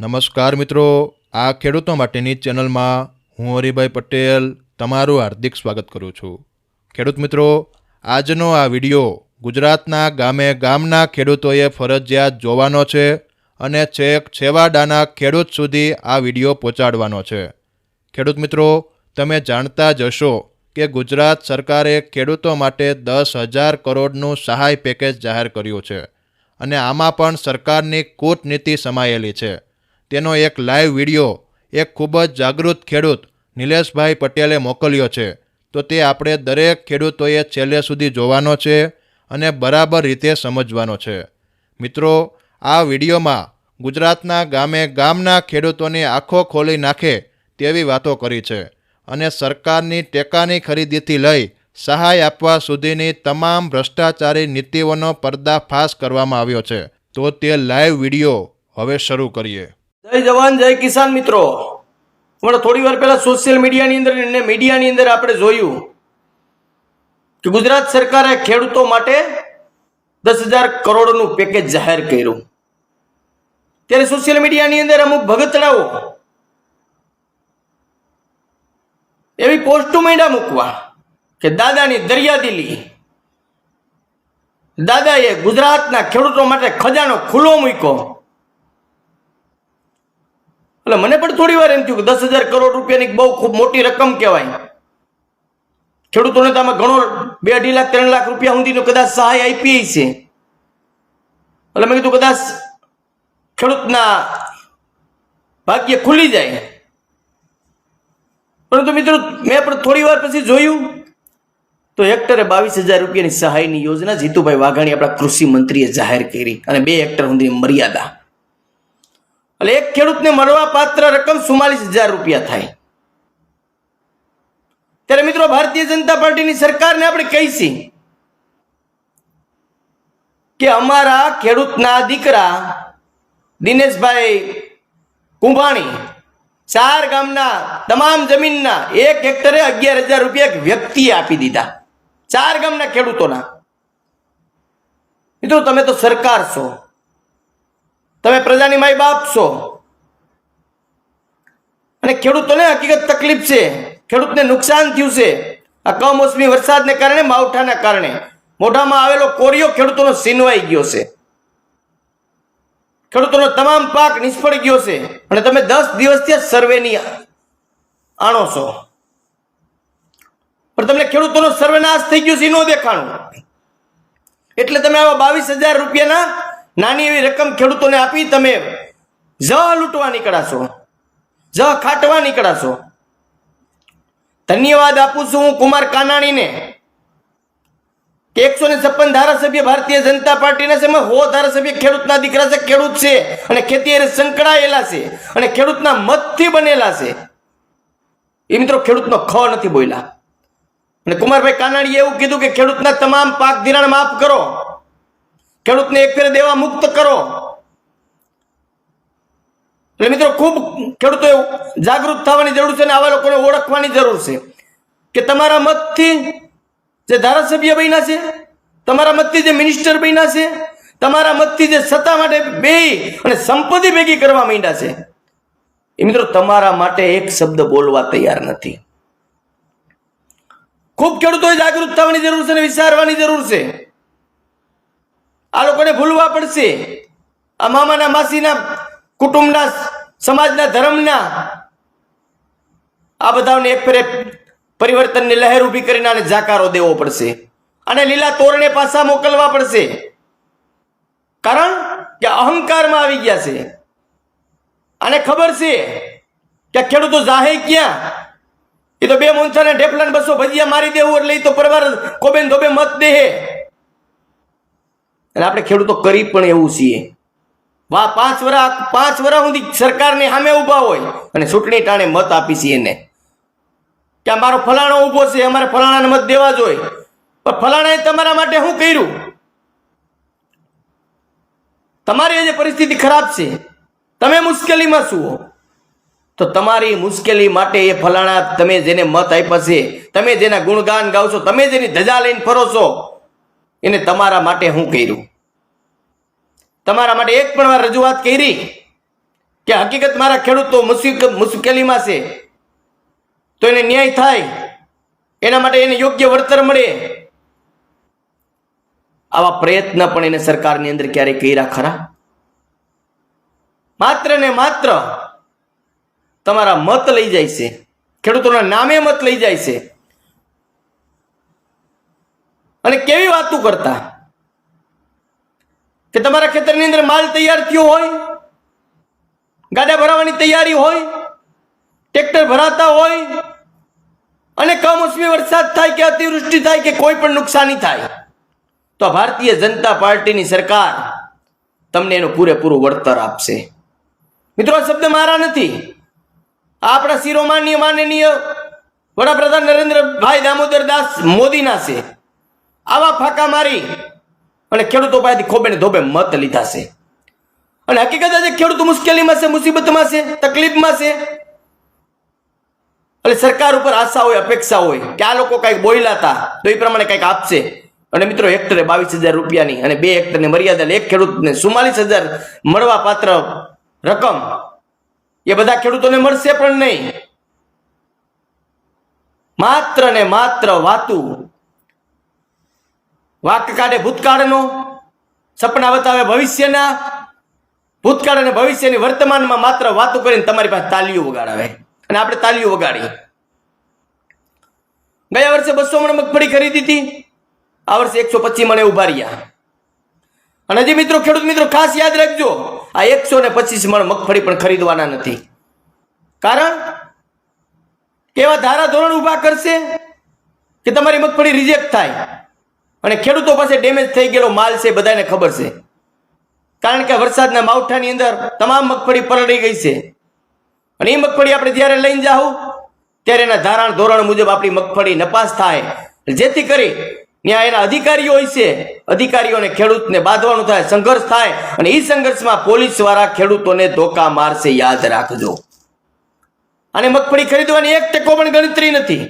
નમસ્કાર મિત્રો, આ ખેડૂતો માટેની ચેનલમાં હું હરિભાઈ પટેલ તમારું હાર્દિક સ્વાગત કરું છું। ખેડૂત મિત્રો, આજનો આ વિડીયો ગુજરાતના ગામે ગામના ખેડૂતોએ ફરજિયાત જોવાનો છે અને છેક છેવાડાના ખેડૂત સુધી આ વિડીયો પહોંચાડવાનો છે। ખેડૂત મિત્રો, તમે જાણતા જ હશો કે ગુજરાત સરકારે ખેડૂતો માટે 10,000 કરોડનું સહાય પેકેજ જાહેર કર્યું છે અને આમાં પણ સરકારની કૂટનીતિ સમાયેલી છે। તેનો એક લાઈવ વિડીયો એક ખૂબ જ જાગૃત ખેડૂત નિલેશભાઈ પટેલે મોકલ્યો છે, તો તે આપણે દરેક ખેડૂતોએ છેલ્લે સુધી જોવાનો છે અને બરાબર રીતે સમજવાનો છે। મિત્રો, આ વિડીયોમાં ગુજરાતના ગામે ગામના ખેડૂતોની આંખો ખોલી નાખે તેવી વાતો કરી છે અને સરકારની ટેકાની ખરીદીથી લઈ સહાય આપવા સુધીની તમામ ભ્રષ્ટાચારી નીતિઓનો પર્દાફાશ કરવામાં આવ્યો છે। તો તે લાઈવ વિડીયો હવે શરૂ કરીએ। જય જવાન જય કિસાન મિત્રો, હમણાં થોડી વાર પહેલા સોશિયલ મીડિયાની અંદર અને મીડિયાની અંદર આપણે જોયું કે ગુજરાત સરકારે ખેડૂતો માટે 10,000 કરોડનું પેકેજ જાહેર કર્યું। ત્યારે સોશિયલ મીડિયાની અંદર અમુક ભગતડાઓ એવી પોસ્ટો માંડ્યા મૂકવા કે દાદાની દરિયાદિલી, દાદાએ ગુજરાતના ખેડૂતો માટે ખજાનો ખુલ્લો મૂક્યો। એટલે મને પણ થોડી વાર એમ થયું કે 10,000 કરોડ રૂપિયાની બહુ ખૂબ મોટી રકમ કહેવાય। ખેડૂતોને તો આમાં ઘણો 2-2.5 લાખ 3 લાખ રૂપિયા સુધીનો કદાચ સહાય આપી છે। એટલે મેં કીધું કદાચ ખેડૂતના ભાગ્ય ખુલી જાય। પરંતુ મિત્રો, મેં પણ થોડી વાર પછી જોયું તો હેક્ટરે 22,000 રૂપિયાની સહાયની યોજના જીતુભાઈ વાઘાણી આપણા કૃષિ મંત્રીએ જાહેર કરી અને 2 હેક્ટર સુધીની મર્યાદા। એટલે એક ખેડૂતને મળવા પાત્ર રકમ 44,000 રૂપિયા થાય। ત્યારે મિત્રો, ભારતીય જનતા પાર્ટીની સરકારને આપણે કહીશું કે અમારા ખેડૂતના દીકરા દિનેશભાઈ કુંભાણી 4 ગામના તમામ જમીનના 1 હેક્ટરે 11,000 રૂપિયા એક વ્યક્તિએ આપી દીધા। 4 ગામના ખેડૂતોના। મિત્રો, તમે તો સરકાર છો, તમે પ્રજાની માય બાપ છો અને ખેડૂતોને હકીકત તકલીફ છે, ખેડૂતને નુકસાન થયું છે। આ કમોસમી વરસાદને કારણે, માવઠાના કારણે મોઢામાં આવેલો કોરિયો ખેડૂતોનો સીનવાઈ ગયો છે, ખેડૂતોનો તમામ પાક નિષ્ફળ ગયો છે અને તમે 10 દિવસથી સર્વેની આણો છો, પણ તમને ખેડૂતોનો સર્વનાશ થઈ ગયો છે ન દેખાણું। એટલે તમે આવા 22,000 રૂપિયાના નાની એવી રકમ ખેડૂતોને આપી તમે લૂંટવા નીકળ્યા છો, ખાટવા નીકળ્યા છો। ધન્યવાદ આપું છું હું કુમાર કાનાણીને કે 156 ધારાસભ્ય ભારતીય જનતા પાર્ટીના છે, 100 ધારાસભ્ય ખેડૂતના દીકરા છે, ખેડૂત છે અને ખેતી હારે સંકળાયેલા છે અને ખેડૂતના મતથી બનેલા છે। એ મિત્રો ખેડૂતનો ખ નથી બોલ્યા અને કુમારભાઈ કાનાણીએ એવું કીધું કે ખેડૂતના તમામ પાક ધિરાણ માફ કરો, ખેડૂતને એક ફેરે દેવા મુક્ત કરો। એટલે મિત્રો, ખૂબ ખેડૂતો જાગૃત થવાની જરૂર છે અને આવા લોકોને ઓળખવાની જરૂર છે કે તમારા મતથી જે ધારાસભ્ય બન્યા છે, તમારા મતથી જે મિનિસ્ટર બન્યા છે, તમારા મતથી જે સત્તા માટે બે અને સંપત્તિ ભેગી કરવા માંડ્યા છે, એ મિત્રો તમારા માટે એક શબ્દ બોલવા તૈયાર નથી। ખૂબ ખેડૂતોએ જાગૃત થવાની જરૂર છે અને વિચારવાની જરૂર છે। આ લોકોને ભૂલવા પડશે। આ મામાના માસીના કુટુંબના સમાજના ધર્મના આ બધાને એક ફેરે પરિવર્તનની લહેર ઊભી કરીને આને જાકારો દેવો પડશે અને લીલા તોરણે પાછા મોકલવા પડશે, કારણ કે અહંકારમાં આવી ગયા છે। આને ખબર છે કે ખેડૂતો જાહે ક્યાં? એ તો 2 મોંછાના ઢેફલા 200 ભજીયા મારી દેવું એટલે એ તો પરવાર કોબેન ધોબે મત દેહે। અને આપણે ખેડૂતો કરી પણ એવું છીએ। 5 વર્ષ સુધી સરકારની સામે ઉભા હોય અને ચૂંટણી ટાણે મત આપી છીએ એને કે અમારો ફલાણો ઉભો છે, અમારે ફલાણાને મત દેવા જોઈએ, પણ ફલાણાએ તમારા માટે શું કર્યું? તમારી જે પરિસ્થિતિ ખરાબ છે, તમે મુશ્કેલીમાં છો, તો તમારી મુશ્કેલી માટે એ ફલાણા તમે જેને મત આપ્યા છે, તમે જેના ગુણગાન ગાવ છો, તમે જેની ધજા લઈને ફરો છો, એને તમારા માટે શું કર્યું? તમારા માટે એક પણ વાર રજૂઆત કરી કે હકીકત મારા ખેડૂતો મુશ્કેલીમાં છે, તો એને ન્યાય થાય, એના માટે એને યોગ્ય વળતર મળે, આવા પ્રયત્ન પણ એને સરકારની અંદર ક્યારેય કર્યા ખરા? માત્ર ને માત્ર તમારા મત લઈ જાય છે, ખેડૂતોના નામે મત લઈ જાય છે. અને કેવી વાતો કરતા કે તમારા ખેતરની અંદર માલ તૈયાર થયો હોય, ગાડા ભરાવાની તૈયારી હોય, ટ્રેક્ટર ભરાતા હોય, અને કમોસમી વરસાદ થાય કે અતિવૃષ્ટિ થાય કે કોઈ પણ નુકસાની થાય, તો ભારતીય જનતા પાર્ટીની સરકાર તમને એનું પૂરેપૂરું વળતર આપશે. મિત્રો, આ શબ્દ મારા નથી, આપણા શિરોમાન્ય માનનીય વડાપ્રધાન નરેન્દ્રભાઈ દામોદરદાસ મોદીના છે. આવા ફાંકા મારી અને ખેડૂતો પાસેથી ખોબે ને ધોબે મત લીધા છે. અને હકીકત છે ખેડૂતો મુશ્કેલીમાં છે, મુસીબતમાં છે, તકલીફમાં છે. એટલે સરકાર ઉપર આશા હોય, અપેક્ષા હોય કે આ લોકો કંઈક બોલ્યા હતા તો એ પ્રમાણે કંઈક આપશે. અને મિત્રો, હેક્ટરે 22,000 રૂપિયાની અને 2 હેક્ટરની મર્યાદા, એક ખેડૂતને 44,000 મળવા પાત્ર રકમ એ બધા ખેડૂતોને મળશે પણ નહીં. માત્ર ને માત્ર વાતું, વાક કાઢે ભૂતકાળનો, સપના બતાવે ભવિષ્યના, ભૂતકાળ અને ભવિષ્યની વર્તમાનમાં માત્ર વાતો કરીને તમારી પાસે તાલીઓ વગાડાવે અને આપણે તાલીઓ વગાડી. ગયા વર્ષે 200 મણ મગફળી ખરીદી હતી, આ વર્ષે 125 મણે ઉભા રહ્યા. અને હજી મિત્રો, ખેડૂત મિત્રો ખાસ યાદ રાખજો, આ 125 મણ મગફળી પણ ખરીદવાના નથી. કારણ કેવા ધારા ધોરણ ઉભા કરશે કે તમારી મગફળી રિજેક્ટ થાય. અને ખેડૂતો પાસે ડેમેજ થઈ ગયેલો માલ છે, બધાને ખબર છે. કારણ કે વરસાદના માવઠાની અંદર તમામ મગફળી પલળી ગઈ છે. અને એ મગફળી આપણે જ્યારે લઈને જાઓ ત્યારે એના ધારણ ધોરણ મુજબ આપણી મગફળી નપાસ થાય, જેથી કરી ત્યાં એના અધિકારીઓ હોય છે, અધિકારીઓને ખેડૂતને બાંધવાનું થાય, સંઘર્ષ થાય. અને એ સંઘર્ષમાં પોલીસ વાળા ખેડૂતોને ધોકા મારશે, યાદ રાખજો. અને મગફળી ખરીદવાની 1% પણ ગણતરી નથી.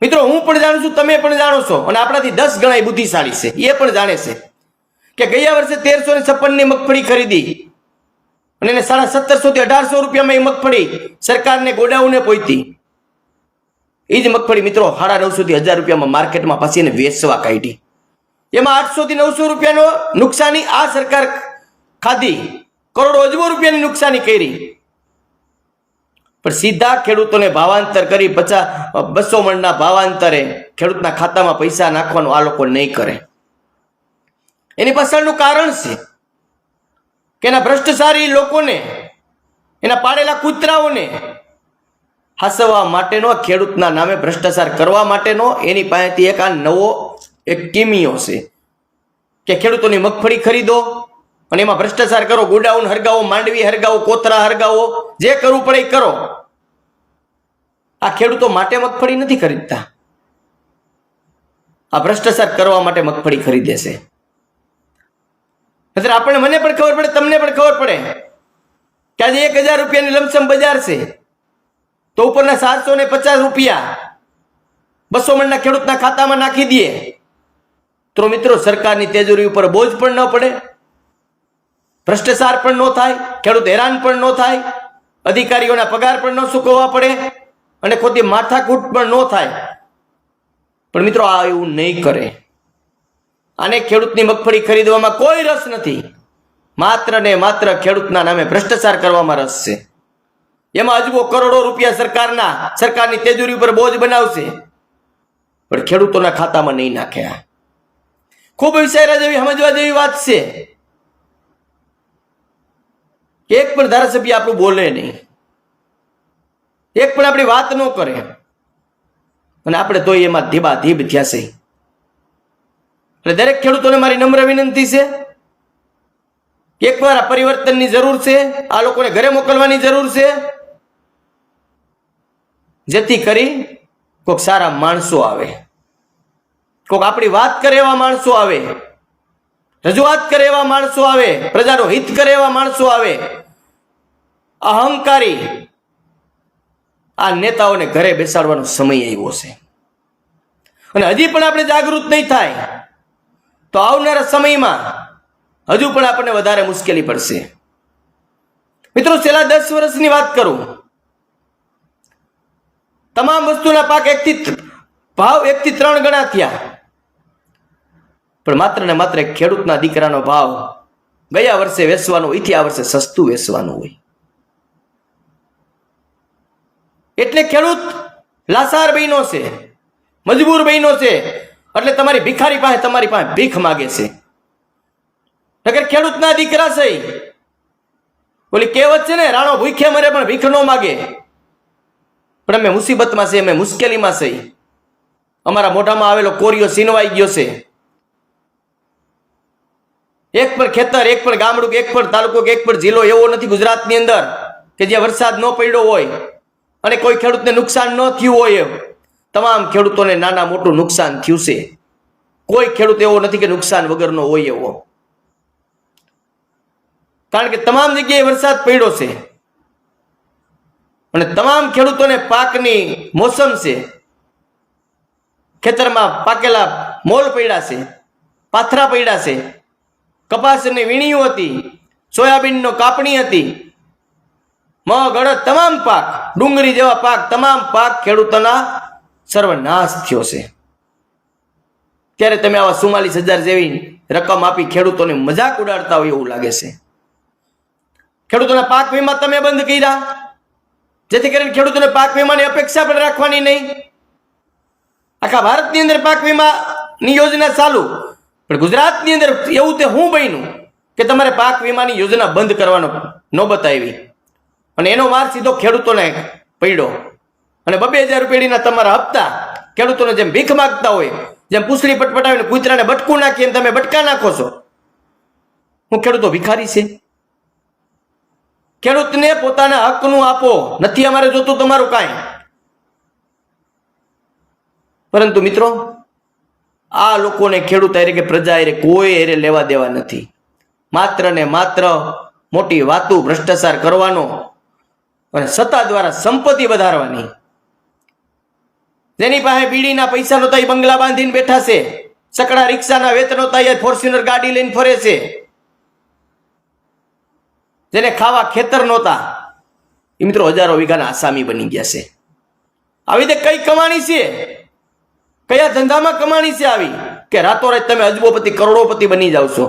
મિત્રો, હું પણ જાણું છું, તમે પણ જાણો છો, અને આપણાથી 10 ગણા બુદ્ધિશાળી છે, એ પણ જાણે છે કે ગયા વર્ષે 1356 ની મગફળી ખરીદી અને એને 1750 થી 1800 રૂપિયામાં એ મગફળી સરકારને ગોડાઉને પહોંચી. એ જ મગફળી મિત્રો 950 થી 1000 રૂપિયામાં માર્કેટમાં પછી એને વેચવા કાઢી. એમાં 800 થી 900 રૂપિયાનો નુકસાની આ સરકાર ખાધી, કરોડો અજબો રૂપિયાની નુકસાની કરી. પણ સીધા ખેડૂતોને ભાવાંતર કરી 200 મણના ભાવાંતરે ખેડૂતના ખાતામાં પૈસા નાખવાનું આ લોકો નહીં કરે. એની પાછળનું કારણ છે કે એના ભ્રષ્ટાચારી લોકોને, એના પાડેલા કૂતરાઓને હાસવા માટેનો, ખેડૂતના નામે ભ્રષ્ટાચાર કરવા માટેનો એની પાસેથી એક આ નવો એક કિમિયો છે કે ખેડૂતોની મગફળી ખરીદો અને એમાં ભ્રષ્ટાચાર કરો, ગોડાઉન હરગાવો, માંડવી હરગાવો, કોતરા હરગાવો, જે કરવું પડે એ કરો. આ ખેડૂતો માટે મગફળી નથી ખરીદતા, આ ભ્રષ્ટાચાર કરવા માટે મગફળી ખરીદે છે. આપણે, મને પણ ખબર પડે, તમને પણ ખબર પડે કે આજે 1000 રૂપિયાની લમસમ બજાર છે, તો ઉપરના 750 રૂપિયા 200 મણના ખેડૂતના ખાતામાં નાખી દઈએ તો મિત્રો સરકારની તેજોરી ઉપર બોજ પણ ન પડે, ભ્રષ્ટાચાર પણ ન થાય, ખેડૂત હેરાન પણ ન થાય, અધિકારીઓના પગાર પણ ન ચૂકવવા પડે અને ખોટી માથાકૂટ પણ ન થાય. પણ મિત્રો, આ એવું નહીં કરે. આને ખેડૂતની મગફળી ખરીદવામાં કોઈ રસ નથી, માત્ર ને માત્ર ખેડૂતના નામે ભ્રષ્ટાચાર કરવામાં રસ છે. એમાં અજબો કરોડો રૂપિયા સરકારની તેજોરી ઉપર બોજ બનાવશે, પણ ખેડૂતોના ખાતામાં નહીં નાખ્યા. ખૂબ વિચાર્યા જેવી, સમજવા જેવી વાત છે. એક પણ ધારાસભ્ય આપણું બોલે નહીં, એક પણ આપણી વાત ન કરે, અને આપણે તો એમાં ધીબાધીબ થયા છે. એટલે દરેક ખેડૂતોને મારી નમ્ર વિનંતી છે, એકવાર આ પરિવર્તનની જરૂર છે, આ લોકોને ઘરે મોકલવાની જરૂર છે, જેથી કરી કોઈક સારા માણસો આવે, કોઈક આપણી વાત કરે એવા માણસો આવે, રજૂઆત કરે એવા માણસો આવે, પ્રજાનું હિત કરે એવા માણસો આવે. અહંકારી આ નેતાઓને ઘરે બેસાડવાનો સમય આવ્યો છે. અને હજી પણ આપણે જાગૃત નહીં થાય તો આવનારા સમયમાં હજુ પણ આપણને વધારે મુશ્કેલી પડશે. મિત્રો છેલ્લા 10 વર્ષની વાત કરું, તમામ વસ્તુના પાક ભાવ 1 થી 3 ગણા થયા, પણ માત્ર ને માત્ર ખેડૂતના દીકરાનો ભાવ ગયા વર્ષે વેચવાનો હોય, આ વર્ષે સસ્તું વેચવાનું હોય. એટલે ખેડૂત લાસાર બન્યો છે, મજબૂર બન્યો છે. એટલે તમારી ભિખારી પાસે તમારી પાસે ભીખ માગે છે. નકર ખેડૂતના દીકરા છે, ઓલી કહેવત છે ને, રાણો ભૂખ્યા મરે પણ ભીખ ન માગે. પણ અમે મુસીબતમાં છે, અમે મુશ્કેલીમાં છે. અમારા મોઢામાં આવેલો કોરિયો સીનવાઈ ગયો છે. એક પણ ખેતર, એક પણ ગામડું, એક પણ તાલુકો, એક પણ જિલ્લો એવો નથી ગુજરાતની અંદર કે જ્યાં વરસાદ ન પડ્યો હોય અને કોઈ ખેડૂતને નુકસાન ન થયું હોય. તમામ ખેડૂતોને નાના મોટું નુકસાન થયું છે. કોઈ ખેડૂત એવો નથી કે નુકસાન વગરનો હોય એવો, કારણ કે તમામ જગ્યાએ વરસાદ પડ્યો છે અને તમામ ખેડૂતોને પાકની મોસમ છે. ખેતરમાં પાકેલા મોલ પડ્યા છે, પાથરા પડ્યા છે, કપાસની વીણીઓ હતી, સોયાબીનનો કાપણી હતી, મગ, અડદ, તમામ પાક, ડુંગળી જેવા પાક, તમામ પાક ખેડૂતોના સર્વનાશ થયો છે. ત્યારે તમે આવા 44,000 જેવી રકમ આપી ખેડૂતોને મજાક ઉડાડતા હોય એવું લાગે છે. ખેડૂતોના પાક વીમા તમે બંધ કર્યા, જેથી કરીને ખેડૂતોને પાક વીમાની અપેક્ષા પણ રાખવાની નહીં. આખા ભારતની અંદર પાક વીમાની યોજના ચાલુ, પણ ગુજરાતની અંદર એવું તે હું બન્યું કે તમારે પાક વીમાની યોજના બંધ કરવાનો નોબત આવી અને એનો માર સીધો ખેડૂતોને પડ્યો. અને 2,000 રૂપિયાના તમારા હપ્તા ખેડૂતોને જેમ ભીખ માગતા હોય, જેમ પૂછડી પટપટાવીને કૂતરાને બટકું નાખી એમ તમે બટકા નાખો છો. હું ખેડૂતો ભિખારી છે? ખેડૂતને પોતાના હકનું આપો, નથી અમારે જોતું તમારું કાંઈ. પરંતુ મિત્રો, આ લોકોને ખેડૂત હારે કે પ્રજા હારે કોઈ હારે લેવા દેવા નથી. માત્ર ને માત્ર મોટી વાતો, ભ્રષ્ટાચાર કરવાનો અને સત્તા દ્વારા સંપત્તિ વધારવાની. જેની પાસે બીડીના પૈસા નહોતા એ બંગલા બાંધીને બેઠા છે, સકડા રિક્ષાના વેતન નહોતા એ ફોર્ચ્યુનર ગાડી લઈને ફરે છે, જેને ખાવા ખેતર નહોતા એ મિત્રો હજારો વીઘાના આસામી બની ગયા છે. આવી રીતે કઈ કમાણી છે, કયા ધંધામાં કમાણી છે આવી કે રાતોરાત તમે અજબોપતિ, કરોડોપતિ બની જાવ છો?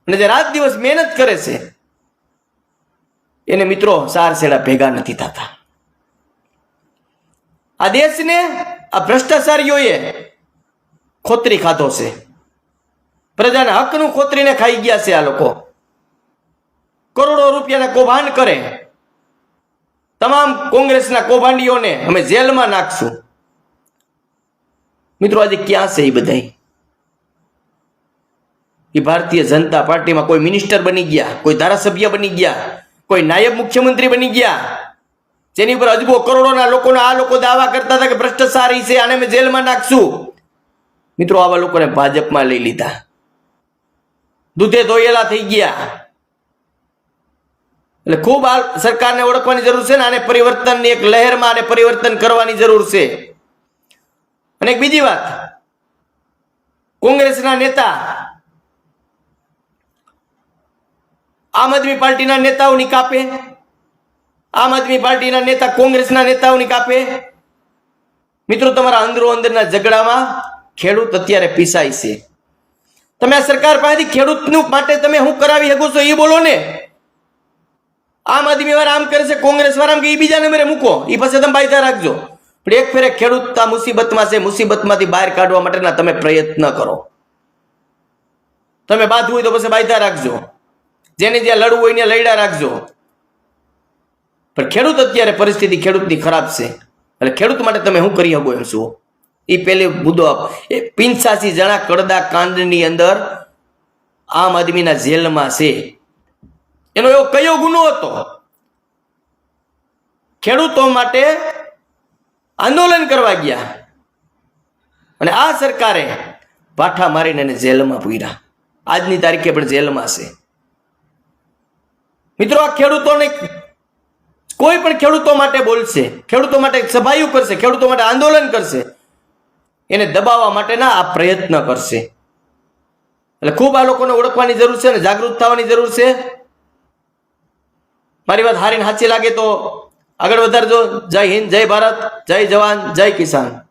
અને જે રાત દિવસ મહેનત કરે છે એને મિત્રો સાર સેડા ભેગા નથી થતા. આ દેશને આ ભ્રષ્ટાચારીઓએ ખોતરી ખાધો છે. પ્રજાના હકનું ખોતરીને ખાઈ ગયા છે. આ લોકો કરોડો રૂપિયાના કૌભાંડ કરે. તમામ કોંગ્રેસના કૌભાંડીઓને અમે જેલમાં નાખશું. મિત્રો આજે ક્યાં છે એ બધા? એ ભારતીય જનતા પાર્ટીમાં કોઈ મિનિસ્ટર બની ગયા, કોઈ ધારાસભ્ય બની ગયા, કોઈ નાયબ મુખ્યમંત્રી બની ગયા, જેની ઉપર અજબો કરોડોના લોકોના આ લોકો દાવા કરતા હતા કે ભ્રષ્ટાચારી છે, આને અમે જેલમાં નાખશું. મિત્રો આવા લોકોને ભાજપમાં લઈ લીધા, દૂધે ધોયેલા થઈ ગયા. એટલે ખૂબ આ સરકારને ઓળખવાની જરૂર છે ને આને પરિવર્તનની એક લહેરમાં આને પરિવર્તન કરવાની જરૂર છે. અને એક બીજી વાત, કોંગ્રેસના નેતા આમ આદમી પાર્ટીના નેતાઓની કાપે, આમ આદમી પાર્ટીના નેતા કોંગ્રેસના નેતાઓની કાપે. મિત્રો તમારા અંદરો અંદરના ઝઘડામાં ખેડૂત અત્યારે પીસાય છે. તમે આ સરકાર પાસેથી ખેડૂતનું માટે તમે શું કરાવી શકો છો એ બોલો ને. આમ આદમી વાળા આમ કરે છે, કોંગ્રેસ વાળા કે એ બીજા નંબરે મૂકો, એ પાસે તમે બાયધા રાખજો. પણ એક ફેરે ખેડૂત આ મુસીબતમાં છે, મુસીબતમાંથી બહાર કાઢવા માટેના તમે પ્રયત્ન કરો. તમે બાંધવું હોય તો પછી બાયધા રાખજો, જેને જ્યાં લડવું હોય ત્યાં લડ્યા રાખજો. પણ ખેડૂત અત્યારે પરિસ્થિતિ ખેડૂતની ખરાબ છે. એટલે ખેડૂત માટે તમે શું કરી શકો એમ છો એ પેલી મુદ્દો. એ 85 જણા કડદા કાંડની અંદર આમ આદમીના જેલમાં છે. એનો એવો કયો ગુનો હતો? ખેડૂતો માટે આંદોલન કરવા ગયા અને આ સરકારે પાઠા મારીને એને જેલમાં પૂર્યા. આજની તારીખે પણ જેલમાં છે. મિત્રો આ ખેડૂતોને કોઈ પણ ખેડૂતો માટે બોલશે, ખેડૂતો માટે સભાયું કરશે, ખેડૂતો માટે આંદોલન કરશે, એને દબાવવા માટેના આ પ્રયત્ન કરશે. એટલે ખૂબ આ લોકોને ઓળખવાની જરૂર છે અને જાગૃત થવાની જરૂર છે. મારી વાત હારીને સાચી લાગે તો આગળ વધારજો. જય હિન્દ, જય ભારત, જય જવાન, જય કિસાન.